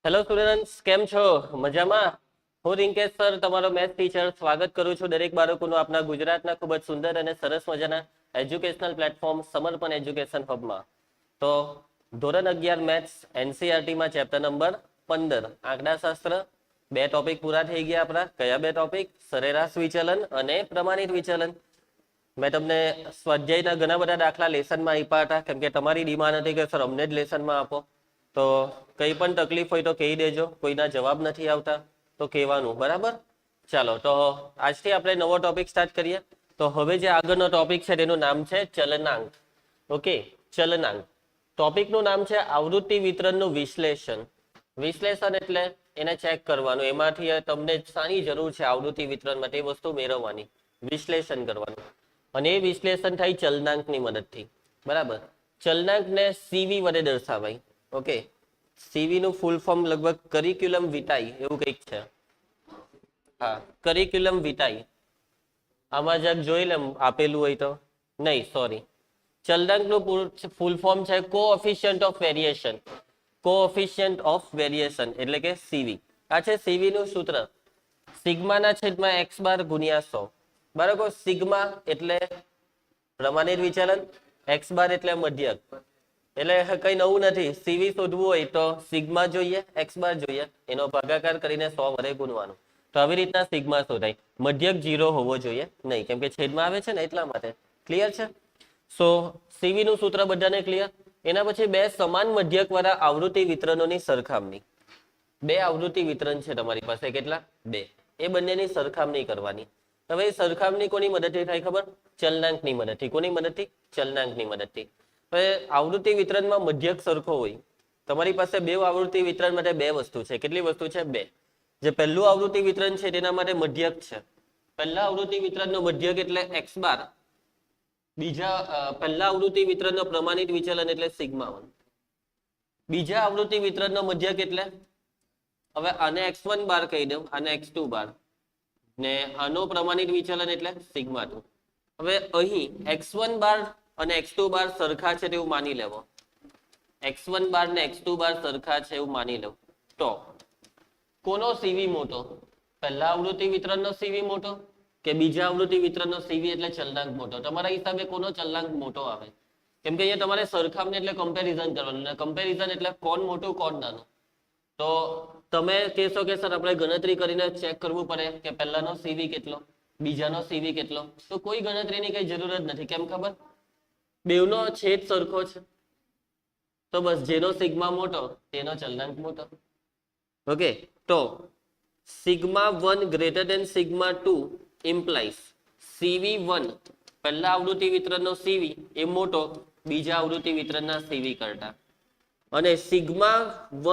Hello students, કેમ છો? મજામાં? હું રિંકેશ સર, તમારો મેથ્સ ટીચર, સ્વાગત કરું છું દરેક બાળકોનું આપણા ગુજરાતના ખૂબ જ સુંદર અને સરસ મજાના એજ્યુકેશનલ પ્લેટફોર્મ સમર્પણ એજ્યુકેશન હબમાં. તો ધોરણ 11 મેથ્સ એનસીઈઆરટીમાં ચેપ્ટર નંબર 15 આંકડાશાસ્ત્ર, બે ટોપિક પૂરા થઈ ગયા આપણા. કયા બે ટોપિક? સરેરાશ વિચલન અને પ્રમાણિત વિચલન. મેં તમને સ્વાધ્યાયના ઘણા બધા દાખલા લેસનમાં આપ્યા હતા, કેમ કે તમારી ડિમાન્ડ હતી કે સર અમને જ લેસનમાં આપો. તો કંઈ પણ તકલીફ હોય તો કહી દેજો, કોઈના જવાબ નથી આવતા તો કહેવાનું, બરાબર? ચાલો, તો આજથી આપણે નવો ટોપિક સ્ટાર્ટ કરીએ. તો હવે જે આગળનો ટોપિક છે તેનું નામ છે ચલનાંક. ઓકે, ચલનાંક. ટોપિકનું નામ છે આવૃત્તિ વિતરણનું વિશ્લેષણ. વિશ્લેષણ એટલે એને ચેક કરવાનું, એમાંથી તમને શાની જરૂર છે આવૃત્તિ વિતરણ માટે એ વસ્તુ મેળવવાની, વિશ્લેષણ કરવાનું. અને એ વિશ્લેષણ થાય ચલનાંકની મદદથી, બરાબર? ચલનાંકને સીવી વડે દર્શાવાય. ઓકે, સીવી નું ફૂલ ફોર્મ લગભગ કરિક્યુલમ વિટાઈ એવું કંઈક છે. હા, કરિક્યુલમ વિટાઈ. આમાં જગ જોઈ લે આપેલું હોય તો. નહીં, સોરી. ચલનાંકનું ફૂલ ફોર્મ છે coefficient of variation. Coefficient of variation એટલે કે સીવી. આ છે સીવી નું સૂત્ર, સિગ્માના છેદમાં એક્સ બાર ગુણ્યા 100. બરાબર? સિગ્મા એટલે પ્રમાણિત વિચલન, એક્સ બાર એટલે મધ્યક. એટલે કઈ નવું નથી. સીવી શોધવું હોય તો સિગ્મા જોઈએ, એક્સ બાર જોઈએ, એનો ભાગાકાર કરીને 100 વડે ગુણવાનું. તો આવી રીતના સિગ્મા શોધાય. મધ્યક 0 હોવો જોઈએ નહીં, કેમ કે છેદમાં આવે છે ને એટલા માટે. ક્લિયર છે? સો સીવી નું સૂત્ર બધાને ક્લિયર. એના પછી બે સમાન મધ્યક વાળા આવૃત્તિ વિતરણોની સરખામણી. બે આવૃત્તિ વિતરણ છે તમારી પાસે, કેટલા? બે. એ બંનેની સરખામણી કરવાની. હવે એ સરખામણી કોની મદદથી થાય ખબર? ચલનાંકની મદદથી. કોની મદદથી? ચલનાંકની મદદથી. હવે આવૃત્તિ વિતરણમાં મધ્યક સરખો હોય. તમારી પાસે બે આવૃત્તિ વિતરણ માટે બે વસ્તુ છે. કેટલી વસ્તુ છે? બે. જે પહેલું આવૃત્તિ વિતરણ છે તેના માટે મધ્યક છે. પહેલા આવૃત્તિ વિતરણનો મધ્યક એટલે એક્સ બાર. બીજા પહેલા આવૃત્તિ વિતરણનો પ્રમાણિત વિચલન એટલે સિગ્મા 1. બીજા આવૃત્તિ વિતરણનો મધ્યક એટલે, હવે આને x1 બાર કહી દઉં, આને x2 બાર, ને આનો પ્રમાણિત વિચલન એટલે સિગ્મા 2. હવે અહીં x1 બાર અને x2 બાર સરખા છે તેવું માની લેવો. x1 બાર ને x2 બાર સરખા છે એવું માની લો. તો કોનો સીવી મોટો? પહેલા આવૃત્તિ વિતરણનો સીવી મોટો કે બીજા આવૃત્તિ વિતરણનો સીવી એટલે ચલનાંક મોટો? તમારા હિસાબે કોનો ચલનાંક મોટો આવે? કેમ કે અહીંયા તમારે સરખામણી એટલે કમ્પેરિઝન કરવાનું, અને કમ્પેરિઝન એટલે કોણ મોટું કોણ નાનું. તો તમે કહેશો કે સર આપણે ગણતરી કરીને ચેક કરવું પડે કે પહેલાનો સીવી કેટલો, બીજાનો સીવી કેટલો. તો કોઈ ગણતરીની કઈ જરૂર જ નથી. કેમ ખબર? બેવનો છેદ સરખો છે. તો બસ જેનો સિગ્મા મોટો તેનો ચલનાંક મોટો. ઓકે, તો sigma 1 greater than sigma 2 implies CV1 પહેલા આવૃત્તિ વિતરણનો સીવી એ મોટો બીજા આવૃત્તિ વિતરણના સીવી કરતા. અને સિગ્મા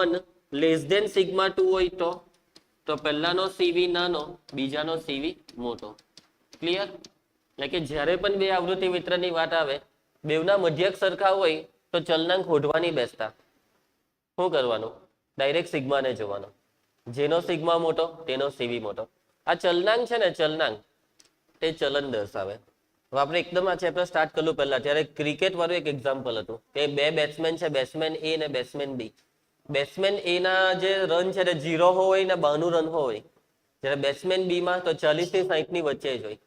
1 લેસ દેન સિગ્મા 2 હોય તો પહેલાનો સીવી નાનો, બીજાનો સીવી મોટો. ક્લિયર? એટલે કે જ્યારે પણ બે આવૃત્તિ વિતરણની વાત આવે, બેવના મધ્યક સરખા હોય તો ચલનાંક શોધવાની બેસતા. શું કરવાનું? ડાયરેક્ટ સિગ્માને જોવાનો. જેનો સિગ્મા મોટો તેનો સીવી મોટો. આ ચલનાંક છે ને, ચલનાંક તે ચલન દર્શાવે. હવે આપણે એકદમ આ ચેપ્ટર સ્ટાર્ટ કરલું પહેલા ત્યારે ક્રિકેટ વાળું એક એક્ઝામ્પલ હતું કે બે બેટ્સમેન છે, બેટ્સમેન એ અને બેટ્સમેન બી. બેટ્સમેન એ ના જે રન છે તે 0 હોય ને 92 રન હોય, જ્યારે બેટ્સમેન બી માં તો 40 થી 60 ની વચ્ચે જ હોય.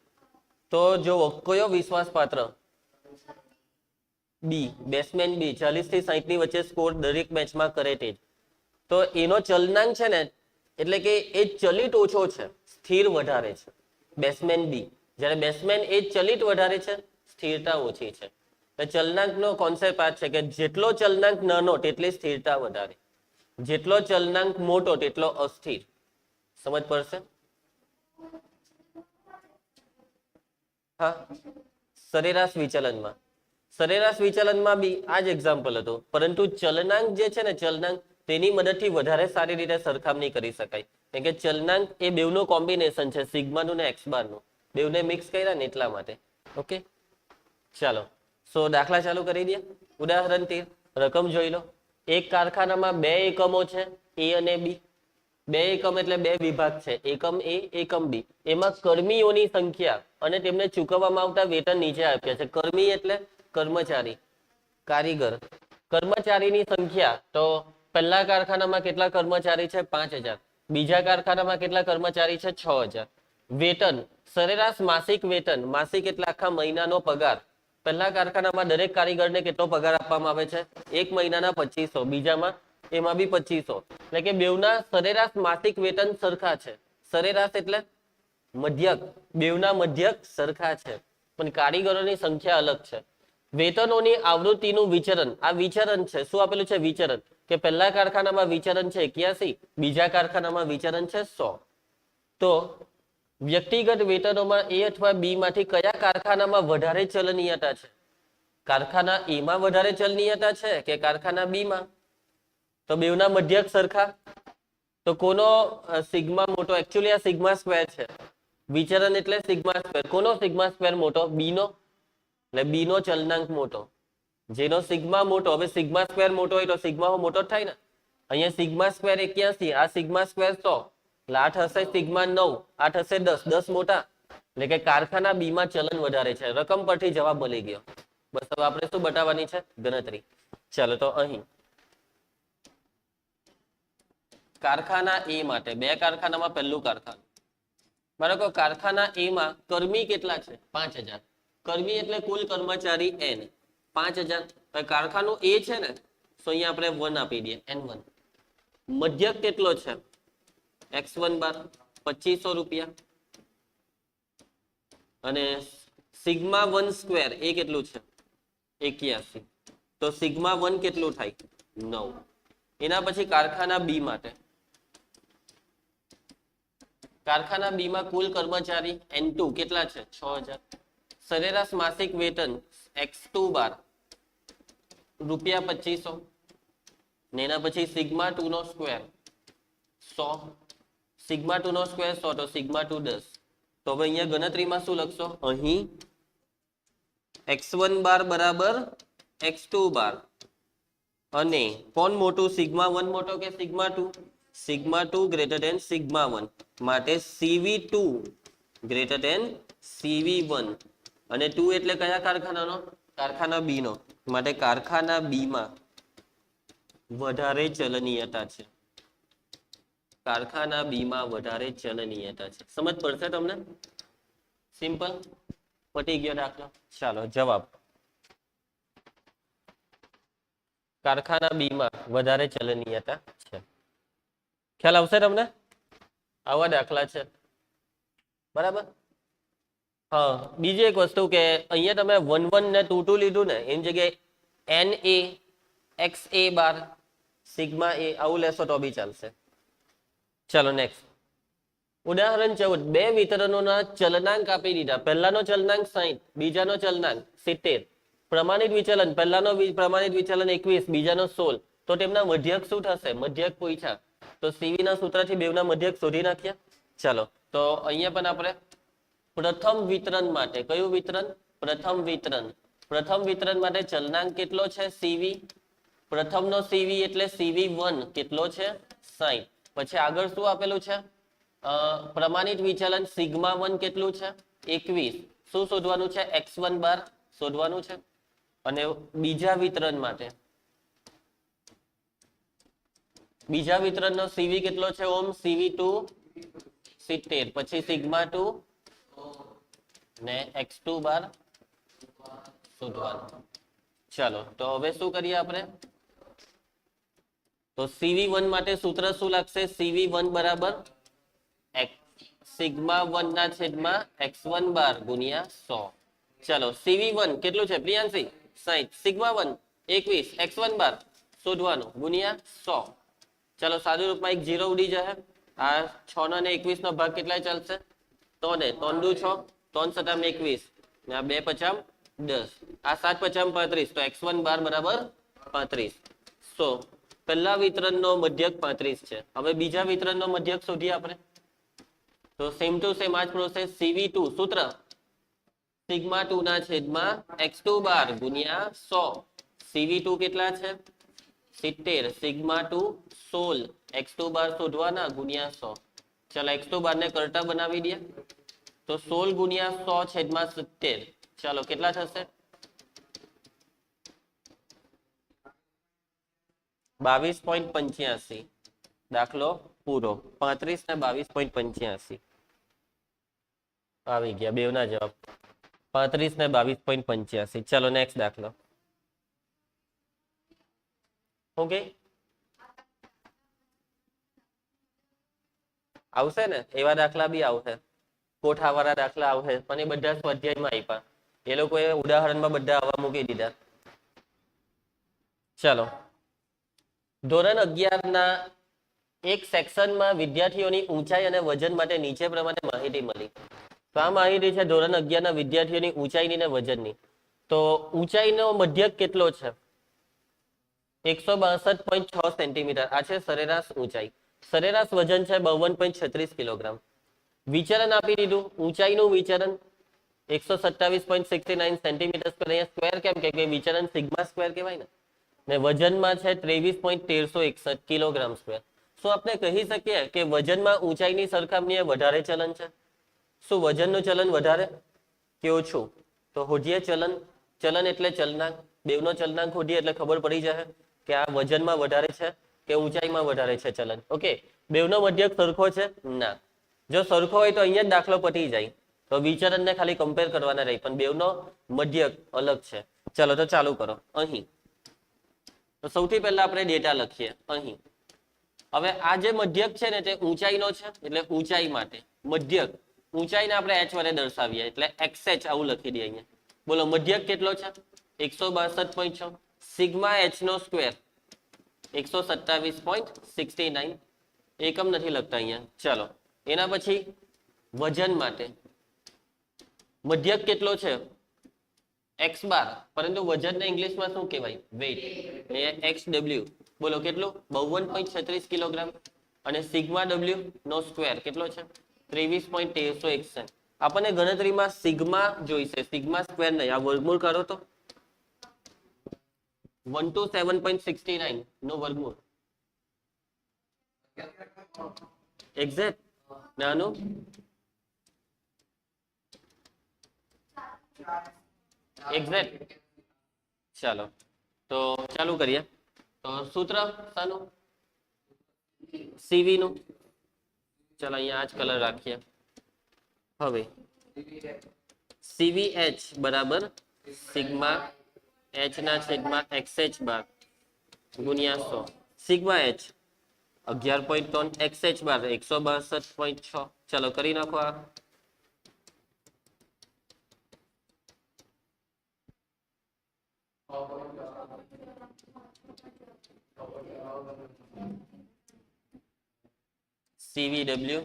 તો જો કયો વિશ્વાસ પાત્ર? બી. બેટ્સમેન બી 40 થી 60 ની વચ્ચે સ્કોર દરેક મેચમાં કરે તે જ. તો એનો ચલનાંક છે ને, એટલે કે એ ચલિત ઓછો છે, સ્થિર વધારે છે. બેટ્સમેન બી, જ્યારે બેટ્સમેન એ ચલિત વધારે છે, સ્થિરતા ઓછી છે. તો ચલનાંકનો કોન્સેપ્ટ આ છે કે જેટલો ચલનાંક નાનો તેટલી સ્થિરતા વધારે, જેટલો ચલનાંક મોટો તેટલો અસ્થિર. સમજ પડશે? હા, સરેરાશ વિચલનમાં. સરેરાશ વિચલનમાં બી આ જ એક્ઝામ્પલ હતું, પરંતુ ચલનાંક જે છે ને, ચલનાંક તેની મદદથી વધારે સારી રીતે સરખામણી કરી શકાય. કેમ કે ચલનાંક એ બેવનું કોમ્બિનેશન છે, સિગ્માનું ને એક્સ બારનું. બેવને મિક્સ કર્યા ને એટલા માટે. ઓકે, ચાલો. સો દાખલા ચાલુ કરી દઈએ. ઉદાહરણ 13 રકમ જોઈ લો. એક કારખાનામાં બે એકમો છે, એ અને બી. બે એકમ એટલે બે વિભાગ છે, એકમ એ, એકમ બી. એમાં કર્મીઓની સંખ્યા અને તેમને ચૂકવવામાં આવતા વેતન નીચે આપ્યા છે. કર્મી એટલે કર્મચારી, કારીગર. કર્મચારીની સંખ્યા તો પહેલા કારખાનામાં કેટલા કર્મચારી છે? 5000. બીજા કારખાનામાં કેટલા કર્મચારી છે? 6000. વેતન, સરેરાશ માસિક વેતન, માસિક એટલે આખા મહિનાનો પગાર. પહેલા કારખાનામાં દરેક કારીગરને કેટલો પગાર આપવામાં આવે છે? એક મહિનાના 2500. બીજામાં એમાં બી 2500. એટલે કે બેવના સરેરાશ માસિક વેતન સરખા છે. સરેરાશ એટલે મધ્યક, બેવના મધ્યક સરખા છે, પણ કારીગરોની સંખ્યા અલગ છે. વેતનોની આવૃત્તિનું વિચરણ, આ વિચરણ છે. શું આપેલું છે? વિચરણ. કે પહેલા કારખાનામાં વિચરણ છે 81, બીજા કારખાનામાં વિચરણ છે 100. તો વ્યક્તિગત વેતનોમાં એ અથવા બી માંથી કયા કારખાનામાં વધારે ચલનીયતા છે? કારખાના એ માં વધારે ચલનીયતા છે કે કારખાના બી માં? તો બેવના મધ્યક સરખા. તો કોનો સિગ્મા મોટો? એકચ્યુઅલી આ સિગ્મા સ્ક્વેર છે. વિચરણ એટલે સિગ્મા સ્ક્વેર. કોનો સિગ્મા સ્ક્વેર મોટો? બી નો. એટલે બી નો ચલનાંક મોટો. જેનો સિગ્મા મોટો, હવે સિગ્મા સ્ક્વેર મોટો હોય તો સિગ્મા મોટો જ થાય ને. અહીંયા સિગ્મા સ્ક્વેર 81, આ સિગ્મા સ્ક્વેર 100, એટલે 8 હશે સિગ્મા 9, 8 હશે 10, 10 મોટા. એટલે કે કારખાના બી માં ચલન વધારે છે. રકમ પરથી જવાબ મળી ગયો. બસ હવે આપણે શું બતાવવાની છે? ગણતરી. ચાલો તો અહીં કારખાના એ માટે, બે કારખાનામાં પહેલું કારખાનું, બરાબર. કારખાના એ માં કર્મી કેટલા છે? 5000. કર્મી એટલે કુલ કર્મચારી n, 5000. કારખાનું એ છે ને, તો અહીંયા આપણે 1 આપી દઈએ, n1. મધ્યક કેટલો છે? x1 બાર 2500 રૂપિયા. અને સિગ્મા 1 સ્ક્વેર એ કેટલું છે? 81. તો સિગ્મા 1 કેટલું થાય? 9. એના પછી કારખાના બી માટે, કારખાના બી માં કુલ કર્મચારી n2 કેટલા છે? 6000. સરેરાશ માસિક વેતન x2 બાર રૂપિયા 2500. ને એના પછી સિગ્મા 2 નો સ્ક્વેર 100. સિગ્મા 2 નો સ્ક્વેર 100, તો સિગ્મા 2 10. તો હવે અહીંયા ગણતરીમાં શું લખશો? અહીં x1 બાર બરાબર x2 બાર, અને કોણ મોટું? સિગ્મા 1 મોટો કે sigma 2? Sigma 2 greater than sigma 1, માટે CV2 ગ્રેટર ધેન CV1. અને 2 એટલે કયા કારખાનાનો? કારખાના બી નો. માટે કારખાના બી માં વધારે ચલનીયતા છે. કારખાના બી માં વધારે ચલનીયતા છે. સમજ પડશે તમને? સિમ્પલ, પટી ગયો દાખલો. ચાલો જવાબ, કારખાના બી માં વધારે ચલનીયતા છે. ખ્યાલ આવશે તમને? આવા દાખલા છે, બરાબર. હા, બીજી એક વસ્તુ કે અહીંયા તમે 1 1 ને 2 2 લીધું ને, એની જગ્યાએ NA XA બાર સિગ્મા એ આવું લેશો તો બી ચાલશે. ચાલો નેક્સ્ટ. ઉદાહરણ 14. બે વિતરણોના ચલનાંક આપી દીધા. પહેલાનો ચલનાંક 60, બીજાનો ચલનાંક 70. પ્રમાણિત વિચલન, પહેલાનો પ્રમાણિત વિચલન 21, બીજાનો 16. તો તેમના મધ્યક શું થશે? મધ્યક પૂછ્યા તો સીવી ના સૂત્રથી બેવના મધ્યક શોધી નાખ્યા. ચાલો તો અહીંયા પણ આપણે પ્રથમ વિતરણ માટે, કયું વિતરણ? પ્રથમ વિતરણ. પ્રથમ વિતરણ માટે ચલનાંક કેટલો છે? સીવી. પ્રથમનો સીવી એટલે CV1 કેટલો છે? 60. પછી આગળ શું આપેલું છે? પ્રમાણિત વિચલન સિગ્મા 1 કેટલું છે? 21. શું શોધવાનું છે? x1 બાર શોધવાનું છે. અને બીજા વિતરણ માટે, બીજા વિતરણનો સીવી કેટલો છે? ઓમ CV2 70. પછી સિગ્મા 2 ને x2 બાર શોધવાનું. ચાલો તો હવે શું કરીએ આપણે? તો CV1 માટે સૂત્ર શું લાગશે? CV1 બરાબર સિગ્મા 1 ના છેદમાં x1 બાર ગુણ્યા 100. ચાલો CV1 કેટલું છે પ્રિયાંશી? 60. સિગ્મા 1 21, x1 બાર શોધવાનું ગુણ્યા 100. ચાલો સાદું રૂપમાં એક 0 ઉડી જશે. આ 6 અને 21 નો ભાગ કેટલા ચાલશે? 3 ને 3 દુ 6, 3 સતામ 21 ને આ 2 પચામ 10, આ 7 પચામ 35. તો x1 બાર બરાબર 35. સો પહેલા વિતરણનો મધ્યક 35 છે. હવે બીજા વિતરણનો મધ્યક શોધીએ આપણે. તો સેમ ટુ સેમ આ જ પ્રોસેસ. CV2 સૂત્ર સિગ્મા 2 ના છેદમાં x2 બાર ગુણ્યા 100. CV2 કેટલા છે? 70. સિગ્મા 2 16, x2 બાર શોધવાના ગુણ્યા 100. ચાલો x2 બાર ને કરતા બનાવી દે. તો 16 ગુણ્યા 100 છેદમાં 70. ચાલો કેટલા થશે? 22.85 દાખલો પૂરો. 35 ને 22.85 આવી ગયા બેવના જવાબ. 35 ને 22.85. ચલો નેક્સ્ટ દાખલો. ઓકે, આવશે ને એવા દાખલા બી આવશે, કોઠાવાળા દાખલા આવશે, પણ એ બધા સ્વાધ્યાયમાં આપ્યા. એ લોકોએ ઉદાહરણમાં બધા આવા મૂકી દીધા. ચલો, ધોરણ 11 ના એક સેક્શનમાં વિદ્યાર્થીઓની ઊંચાઈ અને વજન માટે નીચે પ્રમાણે માહિતી મળી. તો આ માહિતી છે ધોરણ 11 ના વિદ્યાર્થીઓની ઊંચાઈની ને વજનની. તો ઊંચાઈનો મધ્યક કેટલો છે? 162.6 સેન્ટીમીટર. આ છે સરેરાશ ઊંચાઈ. સરેરાશ વજન છે 52.36 કિલોગ્રામ. વિચરણ આપી દીધું. ઊંચાઈનું વિચરણ 127.69 સેન્ટીમીટર સ્ક્વેર. અહીંયા સ્ક્વેર કેમ કે વિચરણ સિગ્મા સ્ક્વેર કહેવાય ને વજનમાં છે 23.1361 કિલોગ્રામ સ્ક્વેર. શું આપણે કહી શકીએ કે વજનમાં ઊંચાઈની સરખામણીએ વધારે ચલન છે? શું વજનનું ચલન વધારે કે ઓછું? તો હોડીએ ચલન. ચલન એટલે ચલનાંક. બેવનો ચલનાંક હોડીએ એટલે ખબર પડી જાય કે આ વજનમાં વધારે છે કે ઊંચાઈમાં વધારે છે ચલન. ઓકે, બેવનો મધ્યક સરખો છે? ના. જો સરખો હોય તો અહીંયા જ દાખલો પતી જાય. તો વિચરણને ખાલી કમ્પેર કરવાના રહી, પણ બેવનો મધ્યક અલગ છે. ચલો તો ચાલુ કરો. અહીં તો સૌથી પહેલા આપણે ડેટા લખીએ. અહીં હવે આ જે મધ્યક છે ને તે ઊંચાઈનો છે, એટલે ઊંચાઈ માટે મધ્યક. ઊંચાઈને આપણે h વડે દર્શાવીએ એટલે xh આવું લખી દઈએ અહીંયા. બોલો મધ્યક કેટલો છે? 162.6. સિગ્મા h નો સ્ક્વેર 127.69. એકમ નથી લખતા અહીંયા. ચલો, એના પછી વજન માટે મધ્યક કેટલો છે? x બાર, પરંતુ વજનને ઇંગ્લિશમાં શું કહેવાય? વેઇટ. એ xw. બોલો કેટલું? 52.36 કિલોગ્રામ. અને સિગ્મા w નો સ્ક્વેર કેટલો છે? 23.1361. આપણને ગણતરીમાં સિગ્મા જોઈશે, સિગ્મા સ્ક્વેર નહીં. આ વર્ગમૂળ કરો તો 127.69 નો વર્ગમૂળ. એક્ઝેક્ટ નાનું એક્ઝેક્ટ. ચાલો તો ચાલુ કરીએ. તો સૂત્ર શાનું? સીવી નું. ચાલો અહીંયા આ જ કલર રાખીએ. હવે CVH બરાબર સિગ્મા h ના છેદમાં xh બાર ગુણ્યા 100. સિગ્મા h 11.3, xh બાર 162.6. ચલો કરી નાખો. આ CVW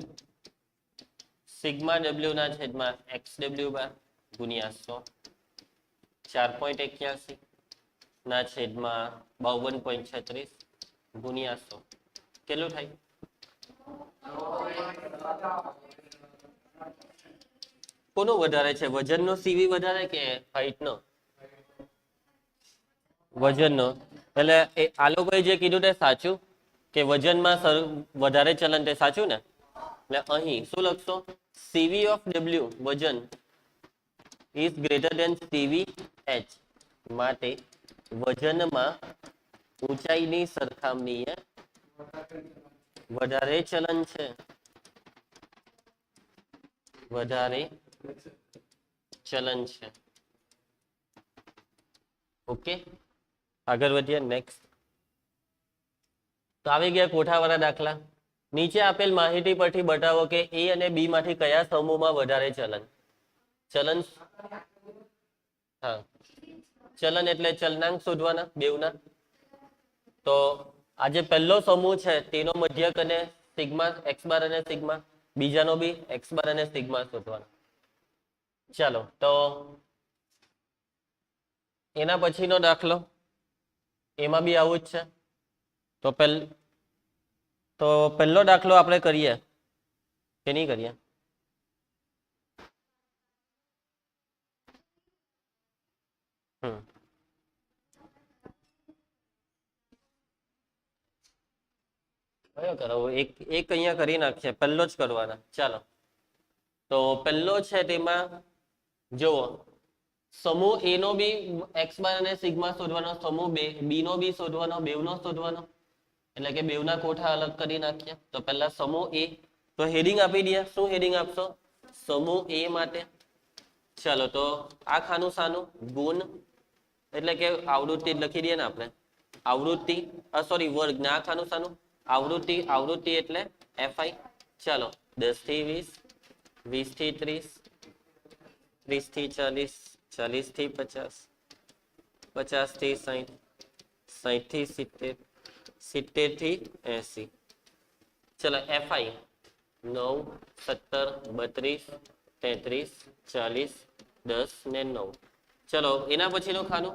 સિગ્મા w ના છેદમાં xw બાર ગુણ્યા 100. 4.81 ના છેદમાં 52.36 ગુણ્યા 100. કેટલું થાય? કોનું વધારે છે? વજનનો સીવી વધારે કે હાઈટનો? વજનનો. એટલે આ લોકોએ જે કીધું તે સાચું કે વજનમાં વધારે ચલન તે સાચું ને? એટલે અહીં શું લખશો? સીવી ઓફ ડબલ્યુ વજન is greater than CV H. માટે વજનમાં ઊંચાઈની સરખામણીએ વધારે ચલન છે. વધારે ચલન છે. ઓકે, આગળ વધીએ. નેક્સ્ટ. તો આવી ગયા કોઠાવાળા દાખલા. નીચે આપેલ માહિતી પરથી બતાવો કે એ અને બી માંથી કયા સમૂહમાં વધારે ચલન? ચલન, હા, ચલન એટલે ચલનાંક શોધવાના બેવના. તો આ જે પહેલો સમૂહ છે તેનો મધ્યક અને સિગ્મા x બાર અને સિગ્મા, બીજાનો બી x બાર અને સિગ્મા શોધવાના. ચાલો તો એના પછીનો દાખલો, એમાં બી આવું જ છે. તો પહેલો દાખલો આપણે કરીએ કે નહીં કરીએ? કયો કરાવો? એક અહીંયા કરી નાખીએ. પહેલો જ કરવાના. ચાલો તો પહેલો છે તેમાં જુઓ, સમૂહ એ નો બી x બાર અને સિગ્મા શોધવાનો, સમૂહ બી નો બી શોધવાનો, બેવનો શોધવાનો. એટલે કે બેવના કોઠા અલગ કરી નાખ્યા. તો પહેલા સમૂહ એ, તો હેડિંગ આપી દે. શું હેડિંગ આપશો? સમૂહ એ માટે. ચાલો તો આ ખાનું સાનું ગુણ, એટલે કે આવૃત્તિ લખી દઈએ ને આપણે, આવૃત્તિ સોરી વર્ગ, ને આ ખાનું સાનું આવૃત્તિ. આવૃત્તિ એટલે એફઆઈ. ચાલો 10 થી 20, 20 થી 30, 30 થી 40, 40 થી 50, 50 થી 60, 60 થી 70, 70 થી 80. ચલો એફઆઈ 9, 17, 32, 33, 40, 10 ને 9. ચલો એના પછીનું ખાનું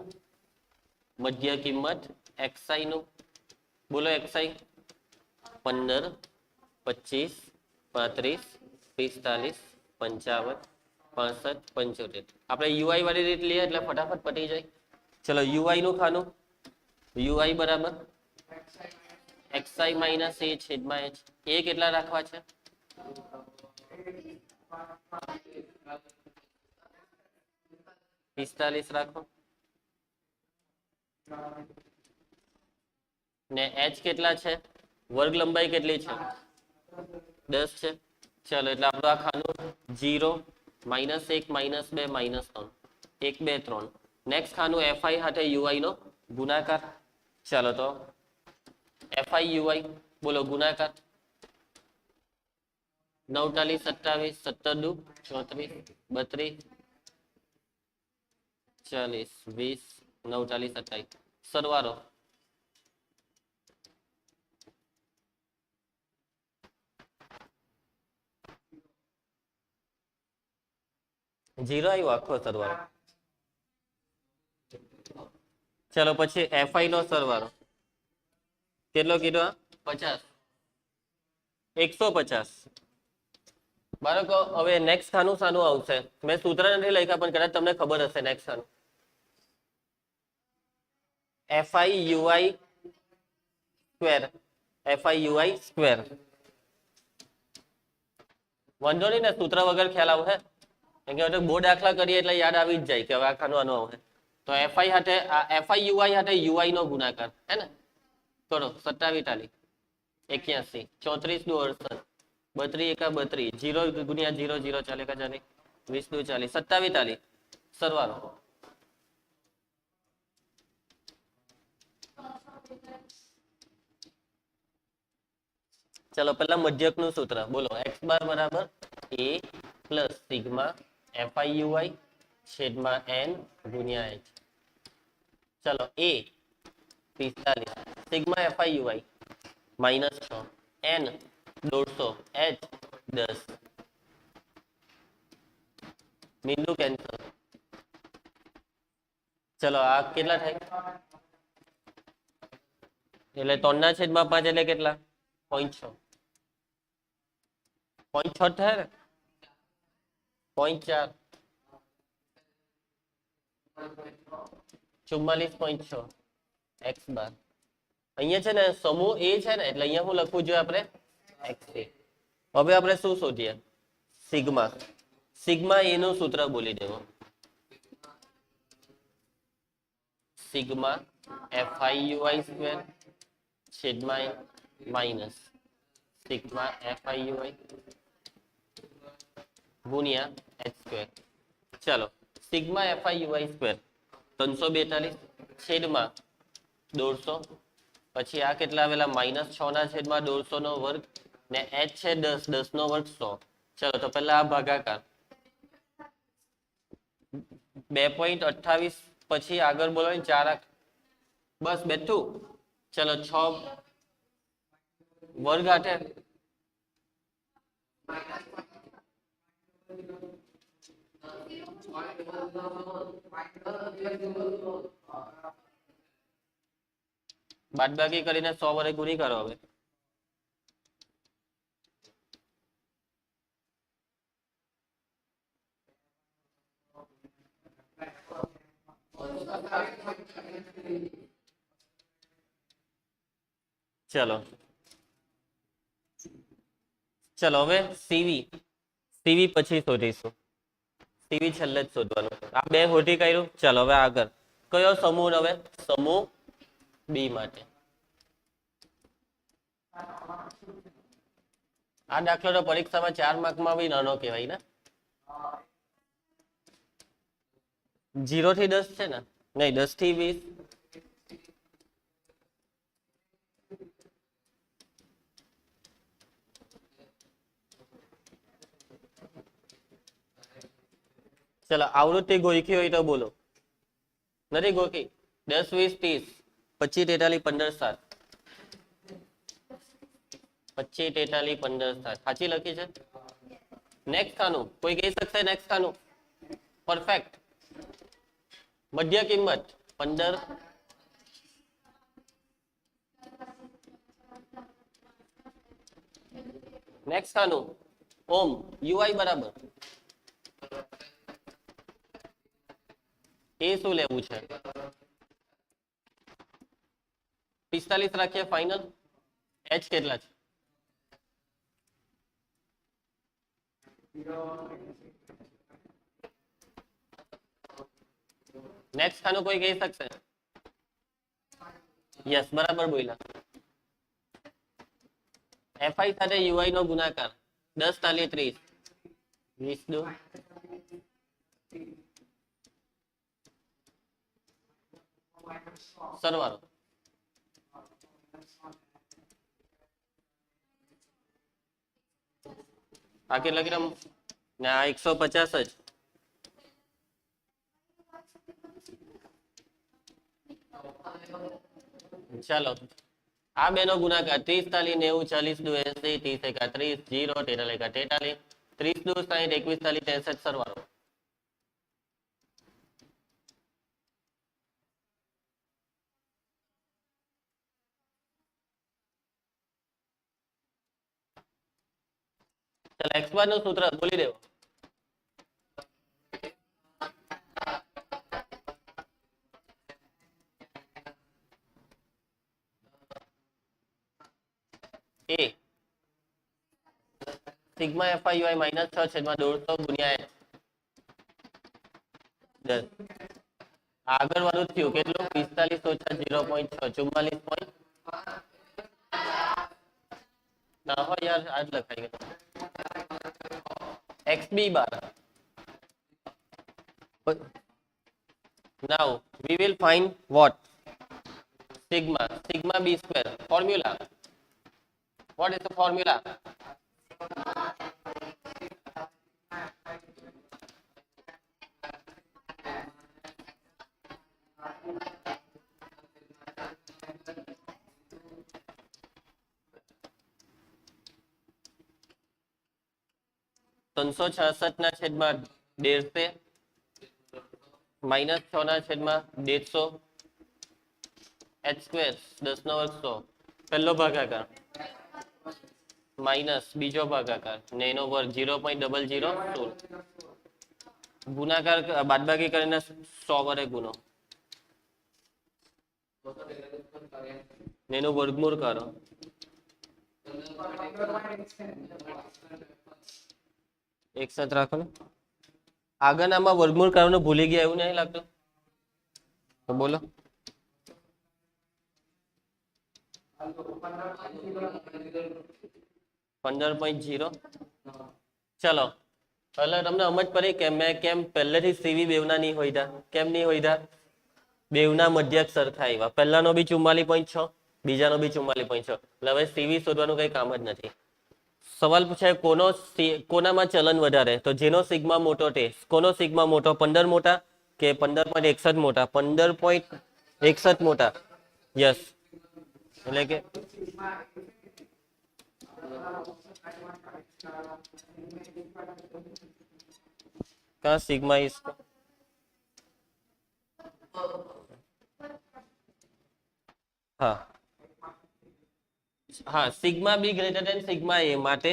મધ્ય કિંમત એક્સઆઈ નું. બોલો એક્સઆઈ 15, 25, 35, 45, 55, 65, 75. આપણે યુઆઈ વાળી રીત લઈએ એટલે ફટાફટ પતી જાય. ચલો યુઆઈ નું ખાનું, યુઆઈ બરાબર એક્સઆઈ માઇનસ એ છેદમાં એચ. એ કેટલા રાખવા છે? 45 રાખો. ને એચ કેટલા છે? વર્ગ લંબાઈ કેટલી છે? 10 છે. ચલો એટલે આપણું આ ખાનું 0, -1, -2, -3, 1, 2, 3. નેક્સ્ટ ખાનું એફઆઈ સાથે યુઆઈ નો ગુણાકાર. ચાલો તો એફઆઈ યુઆઈ બોલો ગુણાકાર. 9 × 27, 17 દુ 34, 32, 40, 20, 9 × 27. સરવાળો જીરો આવ્યો આખો સરવાળો. ચલો પછી એફઆઈ નો સરવાળો કેટલો કીધો? 50, 150. બાળકો હવે નેક્સ્ટ ખાનું સાનું આવશે? મેં સૂત્ર નથી લખ્યા પણ કદાચ તમને ખબર હશે. નેક્સ્ટ ખાનું FI UI square. FI UI square. વાંધો નહીં ને, સૂત્ર વગર ખ્યાલ આવશે. કેમ કે બહુ દાખલા કરીએ એટલે યાદ આવી જ જાય કે હવે આ ખાનું આનું આવશે. તો એફઆઈ સાથે એફઆઈ યુઆઈ સાથે યુઆઈ નો ગુણાકાર હે ને. કરો 27, 81, 34 દુ 68, 32 × 32, 0 × 0, 0 ચાલે કા ચાલે, 20 દુ 40, 27, 40. સરવાળો ચલો પહેલા મધ્યક નું સૂત્ર બોલો. એક્સ બાર બરાબર A plus sigma FI UI છેદમાં એન ગુણ્યા એચ. ચલો A 45, sigma FI UI -6, N 150, H 10. બિંદુ કેન્સલ. ચલો આ કેટલા થાય? એટલે 3/5 એટલે કેટલા? 0.6. 0.6 થાય ને? 0.4, 44.6 એક્સ બાર. અહીંયા છે ને સમૂહ એ છે ને એટલે અહીંયા હું લખવું જોઈએ આપણે એક્સ એ. હવે આપણે શું શોધીએ? સિગ્મા. સિગ્મા એ નું સૂત્ર બોલી દેવો. સિગ્મા એફઆઈ યુઆઈ સ્ક્વેર છેદમાં N minus sigma FI UI ગુણ્યા એચ સ્ક્વેર. ચલો સિગ્મા એફઆઈ યુઆઈ સ્ક્વેર 342 છેદમાં 150. પછી આ કેટલા આવેલા? -6 ના છેદમાં 150 નો વર્ગ ને એચ છે 10, 10 નો વર્ગ 100. ચલો તો પહેલા આ ભાગાકાર 2.28 પછી આગળ બોલો 4 બસ બેઠું. ચલો 6 વર્ગ હાથે બાદબાકી કરીને 100 વડે ગુણી કરો. હવે ચલો ચલો હવે સીવી. સીવી પછી શોધીશું. સીવી છેલ્લે જ શોધવાનું. આ બે શોધી કાઢ્યું. ચલો હવે આગળ કયો સમૂહ? હવે સમૂહ બી માટે આ દાખલો તો પરીક્ષામાં 4 માર્કમાં બી નાનો કહેવાય ને. 0 થી 10 છે ને, નહીં 10 થી 20. ચલો આવૃત્તિ ગોઈકી હોય તો બોલો. નથી ગોકી? 10, 20, 30, 25, 43, 15, 7. 25, 43, 15, 7 સાચી લખી છે. નેક્સ્ટ ખાનું કોઈ કહી શકશે? નેક્સ્ટ ખાનું પરફેક્ટ. મધ્ય કિંમત 15. નેક્સ્ટ ખાનું ઓમ યુઆઈ બરાબર. એ શું લેવું છે? 45 રાખીએ ફાઇનલ. એચ કેટલા છે? નેક્સ્ટ ખાનું કોઈ કહી શકશે? યસ બરાબર બોલ્યા. એફઆઈ સાથે યુઆઈ નો ગુણાકાર 10 તાલી 30 20 દો સરવાળો. આ કેટલા ગ્રામ ને? આ 150 જ. ચાલો આ બેનો ગુણાકાર 30 તાલી 90 40 દુ 80 30 એકા 30 0 13 એકા 43 30 દુ 60 21 તાલી 63 સરવાળો. ચાલો x બાર નું સૂત્ર બોલી દેવો. એ સિગ્મા એફઆઈ યુઆઈ માઇનસ 6 છેદમાં 150 ગુણ્યા h 10. આગળ વાળું થયું કેટલું? 45 ઓછા 0.6 44. ના હો યાર આજ લખાઈ ગયું. xb bar. now we will find what? sigma b square formula. What is the formula? ત્રણસો 66 ના છેદમાં 150 માઇનસ 6 ના છેદમાં 150 h સ્ક્વેર 10 નો વર્ગ 100 પહેલો ભાગાકાર માઇનસ બીજો ભાગાકાર ને એનો વર્ગ 0.0016 ગુણાકાર બાદબાકી કરીને 100 વડે ગુણો ને એનું વર્ગમૂળ કરો. એક સાથ રાખો ને. આગળનામાં વર્ગમૂળ કરવાનું ભૂલી ગયા એવું નહીં લાગતું? તો બોલો. 15.0. ચલો એટલે તમને સમજ પડી કે મેં કેમ પહેલેથી સીવી બેવના નહીં હોઈતા? કેમ નહીં હોઈતા? બેવના મધ્યક સરખા આવ્યા. પહેલાનો બી 44.6 બીજાનો બી 44.6 એટલે હવે સીવી શોધવાનું કઈ કામ જ નથી. સવાલ પૂછાય કોનામાં ચલન વધારે? તો જેનો સિગ્મા મોટો તે. કોનો સિગ્મા મોટો? 15 મોટા કે 15.61 મોટા? 15.61 મોટા. યસ એટલે કે કા સિગ્મા ઇઝ હા હા sigma B greater than sigma એ માટે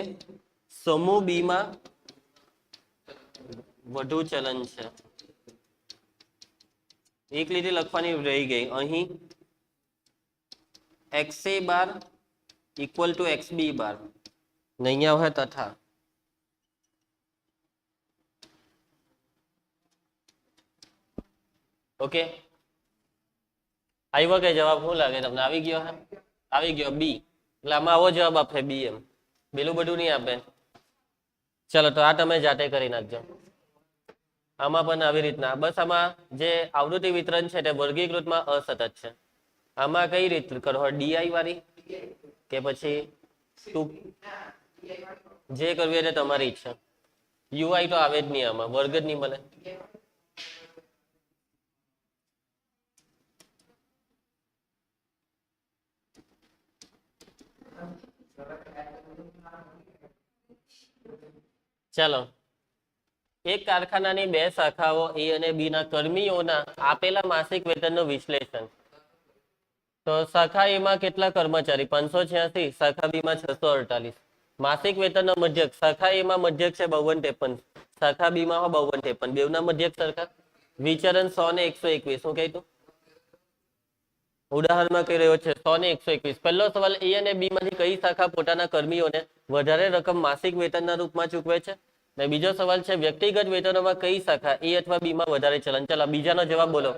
સમૂહ બી માં વધુ ચલન છે. એક લીટી લખવાની રહી ગઈ અહીં XA bar equal to XB બાર ને અહીંયા હોય તથા ઓકે આવ્યો કે જવાબ? શું લાગે તમને? આવી ગયો? હે આવી ગયો બી એટલે આમાં આવો જવાબ આપે બી એમ, પેલું બધું નહીં આપે. ચલો તો આ તમે જાતે કરી નાખજો. આમાં પણ આવી રીતના બસ આમાં જે આવૃત્તિ વિતરણ છે તે વર્ગીકૃતમાં અસતત છે. આમાં કઈ રીત કરો, ડીઆઈ વાળી કે પછી જે કરવી એટલે તમારી ઈચ્છા. યુઆઈ તો આવે જ નહીં, આમાં વર્ગ જ નહીં મળે. ચાલો, એક કારખાનાની બે શાખાઓ એ અને બી ના કર્મીઓના આપેલા માસિક વેતનનું વિશ્લેષણ. તો શાખા એ માં કેટલા કર્મચારી? 586. શાખા બી માં 648. માસિક વેતનનો મધ્યક, શાખા એ માં મધ્યક છે 5253, શાખા બી માં 5253. બેવના મધ્યક સરખા. વિચરણ 100 ને 121. શું કહીતું ઉદાહરણમાં કહી રહ્યો છે 100 ને 121. પહેલો સવાલ, એ અને બી માંથી કઈ શાખા પોતાના કર્મીઓને વધારે રકમ માસિક વેતનના રૂપમાં ચૂકવે છે? ને બીજો સવાલ છે, વ્યક્તિગત વેતનોમાં કઈ શાખા એ અથવા બી માં વધારે ચલન? ચાલો બીજાનો જવાબ બોલો.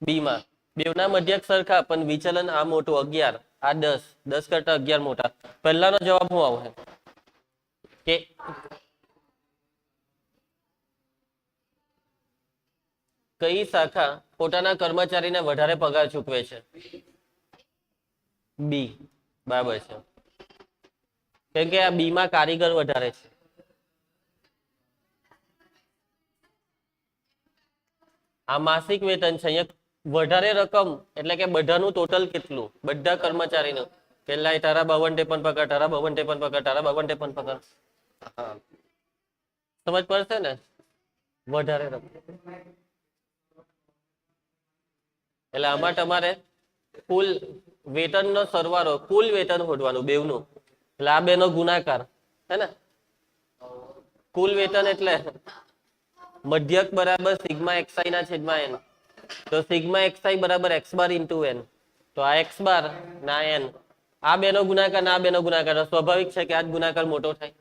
બી માં. બેવના મધ્યક સરખા પણ વિચલન આ મોટું 11, આ 10, 10 કરતા 11 મોટા. પહેલાનો જવાબ શું આવશે કે કઈ શાખા પોતાના કર્મચારીને વધારે પગાર ચૂકવે છે? બી. બરાબર છે, કેમ કે આ બી માં કારીગર વધારે છે. આ માસિક વેતન છે, અહીંયા વધારે રકમ એટલે કે બધાનું ટોટલ કેટલું, બધા કર્મચારીનું કે લાય તારા 5253 પગાર, તારા 5253 પગાર, તારા 5253 પગાર. હા, સમજ પડશે ને? વધારે રકમ એટલે આમાં તમારે કુલ વેતનનો સરવાળો, કુલ વેતન શોધવાનું બેવનું, એટલે આ બેનો ગુણાકાર હે ને. કુલ વેતન એટલે મધ્યક બરાબર સિગ્મા એક્સઆઈ ના છેદમાં એન. તો સિગ્મા એક્સઆઈ બરાબર એક્સ બાર ઇન્ટુ એન. તો આ એક્સ બાર ના એન, આ બેનો ગુણાકાર ના આ બેનો ગુણાકાર, સ્વાભાવિક છે કે આ જ ગુણાકાર મોટો થાય.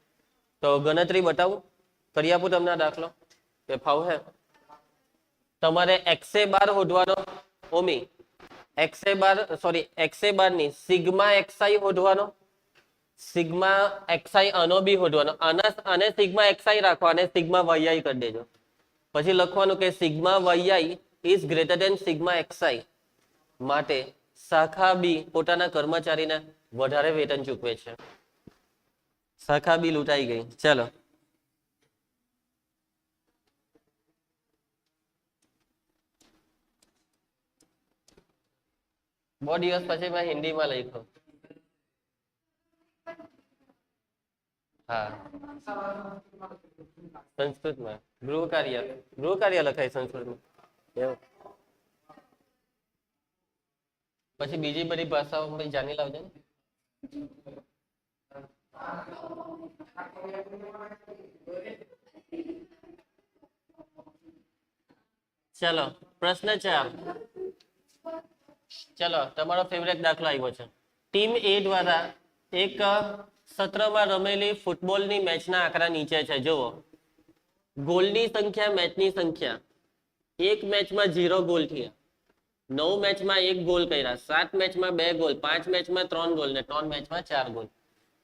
તો ગણતરી બતાવું, કરી આપું તમને દાખલો કે ફાવ હે? તમારે એક્સે બાર શોધવાનો ઓમી, એક્સે બાર સોરી એક્સે બાર ની સિગ્મા એક્સઆઈ શોધવાનો, સિગ્મા એક્સઆઈ આનો બી શોધવાનો, આને સિગ્મા એક્સઆઈ રાખો અને સિગ્મા વાયઆઈ કરી દેજો. પછી લખવાનું કે sigma YI is greater than sigma XI, માટે શાખા બી પોતાના કર્મચારીને વધારે વેતન ચૂકવે છે. શાખા બી લૂંટાઈ ગઈ. ચલો બહુ દિવસ પછી મેં હિન્દીમાં લખ્યું. હા, સંસ્કૃતમાં ગૃહ કાર્ય લખાય સંસ્કૃતમાં. એવું પછી બીજી બધી ભાષાઓ જાણી લાવજો ને. ચલો પ્રશ્ન 4. ચલો તમારો ફેવરેટ દાખલો આવ્યો છે. ટીમ એ દ્વારા એક સત્રમાં રમેલી ફૂટબોલની મેચના આંકડા નીચે છે. જુઓ, ગોલની સંખ્યા, મેચની સંખ્યા. એક મેચમાં 0 ગોલ થયા, 9 મેચમાં 1 ગોલ કર્યા, 7 મેચમાં 2 ગોલ, 5 મેચમાં 3 ગોલ ને 3 મેચમાં 4 ગોલ.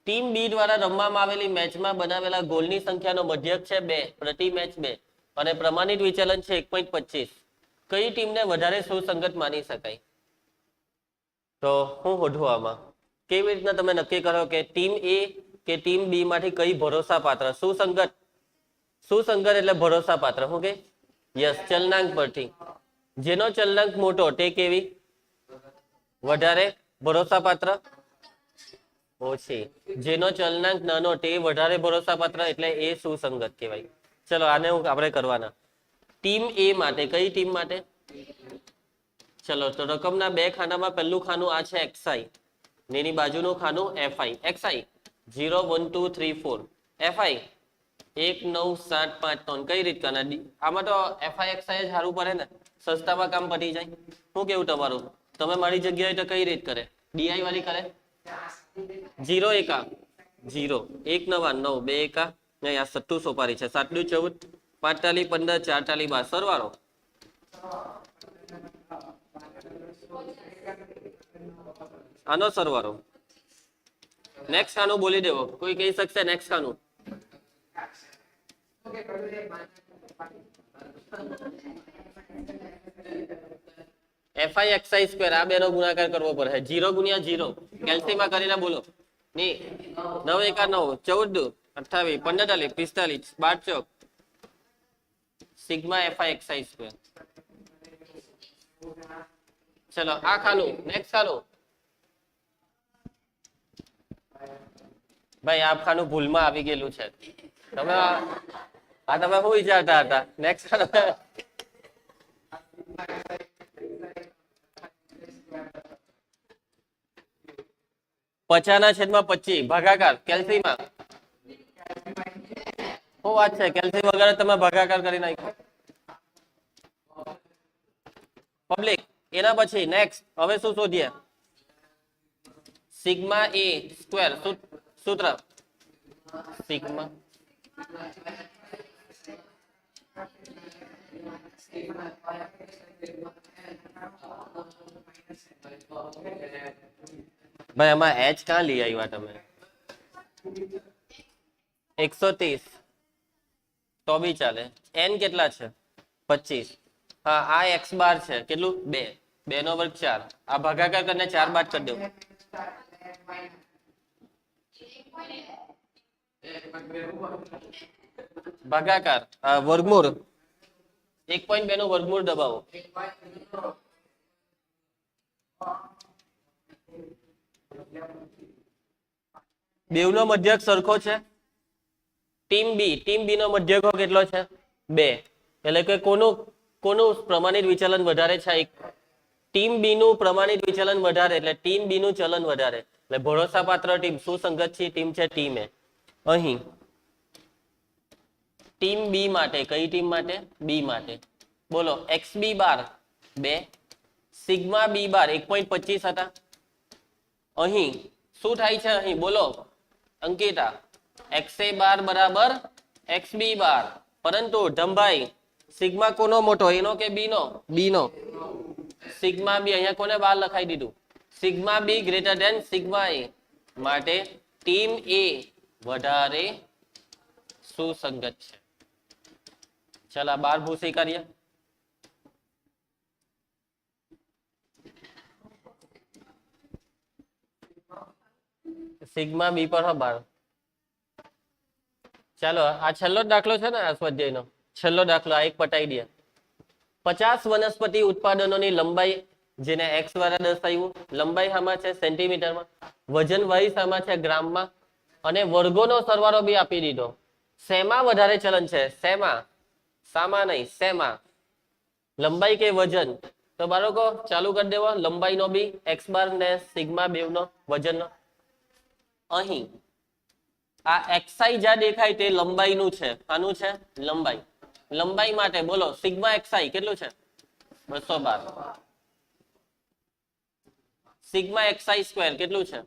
ટીમ બી દ્વારા રમવામાં આવેલી મેચમાં બનાવેલા ગોલની સંખ્યાનો મધ્યક છે 2, પ્રતિ મેચ 2 અને પ્રમાણિત વિચલન છે 1.25. કઈ ટીમને વધારે સુસંગત માની શકાય? તો હું શોધું આમાં? કેવી રીતના તમે નક્કી કરો કે ટીમ એ કે ટીમ બી માંથી કઈ ભરોસા પાત્ર? સુસંગત, સુસંગત એટલે ભરોસા પાત્ર. શું કે? યસ, ચલનાંક પરથી. જેનો ચલનાંક મોટો તે કેવી? વધારે ભરોસા પાત્ર. ઓછી. જેનો ચલનાંક નાનો તે વધારે ભરોસા પાત્ર, એટલે એ સુસંગત કહેવાય. ચલો આને આપણે કરવાના. ટીમ એ માટે, કઈ ટીમ માટે? ચલો તો રકમના બે ખાનામાં પહેલું ખાનું આ છે એક્સઆઈ, એની બાજુનું ખાનું એફઆઈ. XI 0 1 2 3 4, FI 1 9 7 5 3. કઈ રીત કરના? આમાં તો એફઆઈ એક્સઆઈ જ સારું પડે ને, સસ્તામાં કામ પતી જાય. શું કેવું તમારું? તમે મારી જગ્યાએ તો કઈ રીત કરે? ડીઆઈ વાળી કરે? 0 1 0, 1 9 9, 2 1 નહીં, આ સટ્ટુ સોપારી છે. 7 14, 45 15, 4 12, સરવાળો. આનો સરવાળો નેક્સ્ટ ખાનું બોલી દેવો. કોઈ કહી શકશે નેક્સ્ટ ખાનું? fi(xi²) આ બેનો ગુણાકાર કરવો પડે. 0 ગુણ્યા 0 કેલ્સીમાં કરીને બોલો. ની 9 એકા 9, 14 28 45 45 12 ચોક સિગ્મા fi(xi²). ચલો આ ખાનું નેક્સ્ટ ખાનું. ભાઈ આ ખાનું ભૂલમાં આવી ગયેલું છે. તમે તમે શું વિચારતા હતા? નેક્સ્ટ ખાનું 50/25 ભાગાકાર કેલ્સીમાં. શું વાત છે? કેલ્સી વગર તમે ભાગાકાર કરી નાખ્યો પબ્લિક. એના પછી નેક્સ્ટ હવે શું શોધીએ? સિગ્મા a² સૂત્ર સિગ્મા ભાઈ આમાં h ક્યાં લઈ આવ્યા તમે? 130 તો બી ચાલે. n કેટલા છે? 25. હા આ x બાર છે કેટલું? 2. 2 નો વર્ગ 4. આ ભાગાકાર કરીને 4 બાદ કરી દો. ભાગાકાર વર્ગમૂળ 1.2 નું વર્ગમૂળ દબાવો. બેવનો મધ્યક સરખો છે. ટીમ બી નો મધ્યકો કેટલો છે? 2. એટલે કે કોનું પ્રમાણિત વિચલન વધારે છે? ટીમ બી નું પ્રમાણિત વિચલન વધારે એટલે ટીમ બી નું ચલન વધારે. એટલે ભરોસાપાત્ર ટીમ સુસંગત ટીમ છે ટીમ એ. અહીં ટીમ બી માટે કઈ ટીમ માટે? બી માટે બોલો. xb બાર 2 સિગ્મા બી બાર 1.25 હતા. અહીં શું થાય છે? અહીં બોલો અંકિતા. xa બાર બરાબર xb બાર. પરંતુ ઢંભાઈ સિગ્મા કોનો મોટો? એનો કે બી નો? બી નો. સિગ્મા બી અહીંયા કોને બાર લખાઈ દીધું? Sigma B greater than sigma એ. માટે ટીમ એ વધારે સુસંગત છે. ચાલ આ 12 ભૂસી કરીએ. સિગ્મા બી પર 12. ચાલો આ છેલ્લો દાખલો છે ને આ સ્વાધ્યાયનો છેલ્લો દાખલો. આ એક પટાઈ દે. 50 વનસ્પતિ ઉત્પાદનોની લંબાઈ જેને x દ્વારા દર્શાવ્યું. લંબાઈ આમાં છે સેન્ટીમીટરમાં, વજન વાઇસ આમાં છે ગ્રામમાં, અને વર્ગોનો સરવાળો બી આપી દીધો. શેમાં વધારે ચલન છે? શેમાં? સામા નહીં, શેમાં? લંબાઈ કે વજન? તો બાળકો ચાલુ કરી દેવો. લંબાઈનો બી x બાર ને સિગ્મા બેવનો વજનનો. અહીં આ xi જ્યાં દેખાય તે લંબાઈનું છે. આનું છે લંબાઈ. લંબાઈ માટે બોલો સિગ્મા xi કેટલું છે? 212. સિગ્મા xi² કેટલું છે?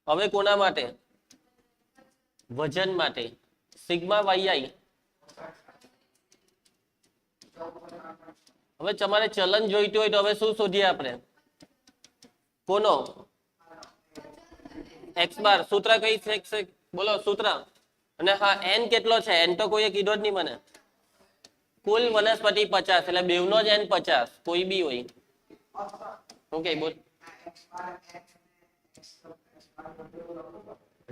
હવે કોના માટે? વજન માટે. Sigma yi. હવે તમારે ચલન જોઈતું હોય તો હવે શું શોધીએ આપણે? કોનો? x બાર. સૂત્ર કઈ છે? બોલો સૂત્ર. અને હા n કેટલો છે? n તો કોઈએ કીધો જ નહીં મને. કુલ વનસ્પતિ 50 એટલે બેવનો જ n 50 કોઈ બી હોય. ઓકે બોલ.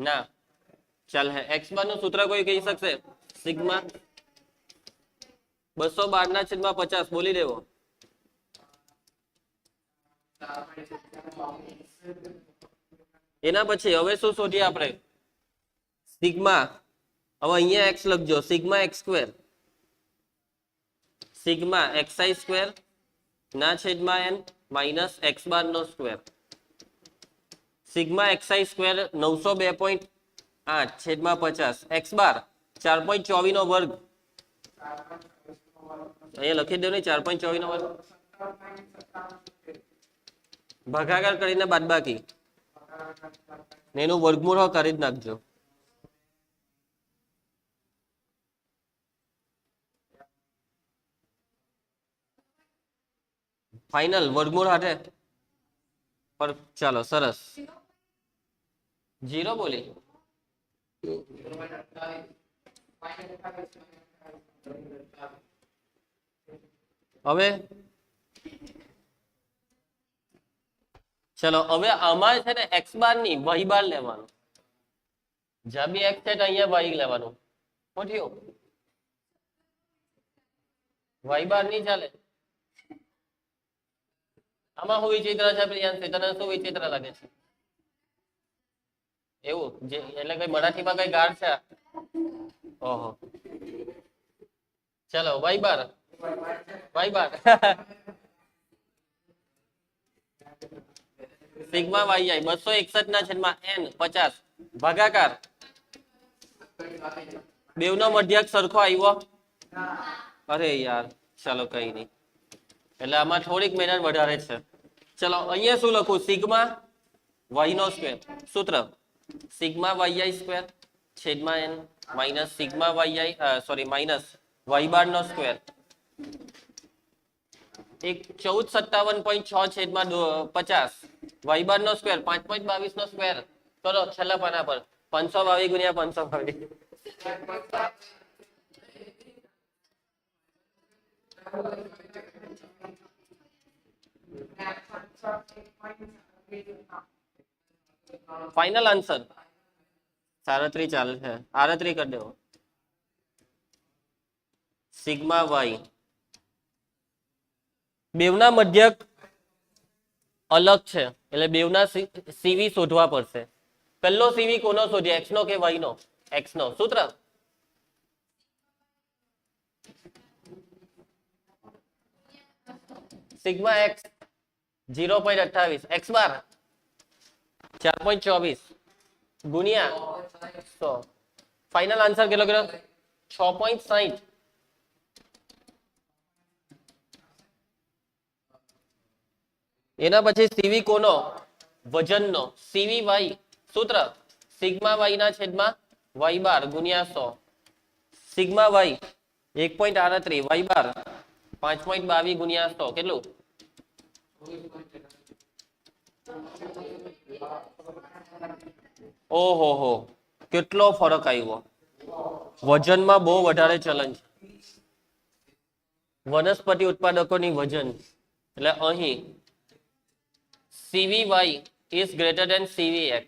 ના ચાલ હે x બાર નું સૂત્ર કોઈ કહી શકશે? સિગ્મા 212/50 બોલી દેવો. એના પછી હવે શું શોધીએ આપણે? સિગ્મા. હવે અહીંયા x લખજો. Sigma x². સિગ્મા xi² ના છેદમાં n માઇનસ x બાર નો સ્ક્વેર. સિગ્મા xi² 902.8 છેદમાં 50. x બાર 4.24 નો વર્ગ. અહીંયા લખી દો ને 4.24 નો વર્ગ. ભાગાકાર કરીને બાદબાકી ને એનું વર્ગમૂળ કરી જ નાખજો. ફાઇનલ વર્ગમૂળ હાથે પર ચાલો સરસ 0 બોલી હવે ચલો હવે આમાં છે ને x બાર ની y બાર લેવાનું જ્યાં બી x છે તો અહીંયા y લેવાનું શું થયું y બાર નહીં ચાલે આમાં શું વિચિત્ર છે પ્રિયાંશ તને શું વિચિત્ર લાગે છે એવું જે એટલે કઈ મરાઠીમાં કઈ ગાઢ છે ઓહો ચલો y બાર સિગ્મા yi 261 ના છેદમાં n 50 ભાગાકાર બેવનો મધ્યક સરખો આવ્યો અરે યાર ચાલો કઈ નહીં એટલે આમાં થોડીક મહેનત વધારે છે ચલો અહીંયા શું લખું સિગ્મા y નો સ્ક્વેર સૂત્ર સિગ્મા yi સ્ક્વેર છેદમાં n minus sigma yi minus y બાર નો સ્ક્વેર એક 1457.6 છેદમાં 50 y બાર નો સ્ક્વેર 5.22 નો સ્ક્વેર કરો છેલ્લા પાના પર 522 ગુણ્યા 522 फाइनल आंसर 37 ચાલે છે 38 કરી દેવો સિગ્મા y બેવના મધ્યક અલગ છે એટલે બેવના સીવી શોધવા પડશે પહેલો સીવી કોનો શોધીએ x નો કે y નો x નો સૂત્ર સિગ્મા x 0.28 x બાર 4.24 ગુણ્યા 100 ફાઇનલ આન્સર કેટલો કર્યો 6.60 એના પછી સીવી કોનો વજનનો સીવી y સૂત્ર સિગ્મા y ના છેદમાં y બાર ગુણ્યા 100 સિગ્મા y 1.38 y બાર 5.22 ગુણ્યા 100 કેટલું ઓહો હો કેટલો ફરક આવ્યો વજનમાં બહુ વધારે ચલન છે વનસ્પતિ ઉત્પાદકોની વજન એટલે અહીં CVY is greater than CVX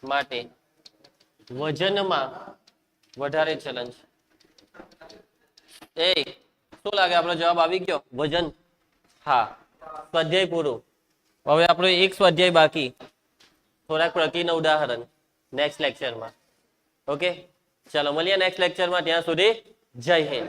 માટે વજનમાં વધારે ચલન છે શું લાગે આપણો જવાબ આવી ગયો વજન હા સ્વાધ્યાય પૂરું હવે આપણો એક સ્વાધ્યાય બાકી થોડાક પ્રકૃતિના ઉદાહરણ નેક્સ્ટ લેક્ચરમાં ઓકે ચાલો મળીએ નેક્સ્ટ લેક્ચરમાં ત્યાં સુધી જય હિન્દ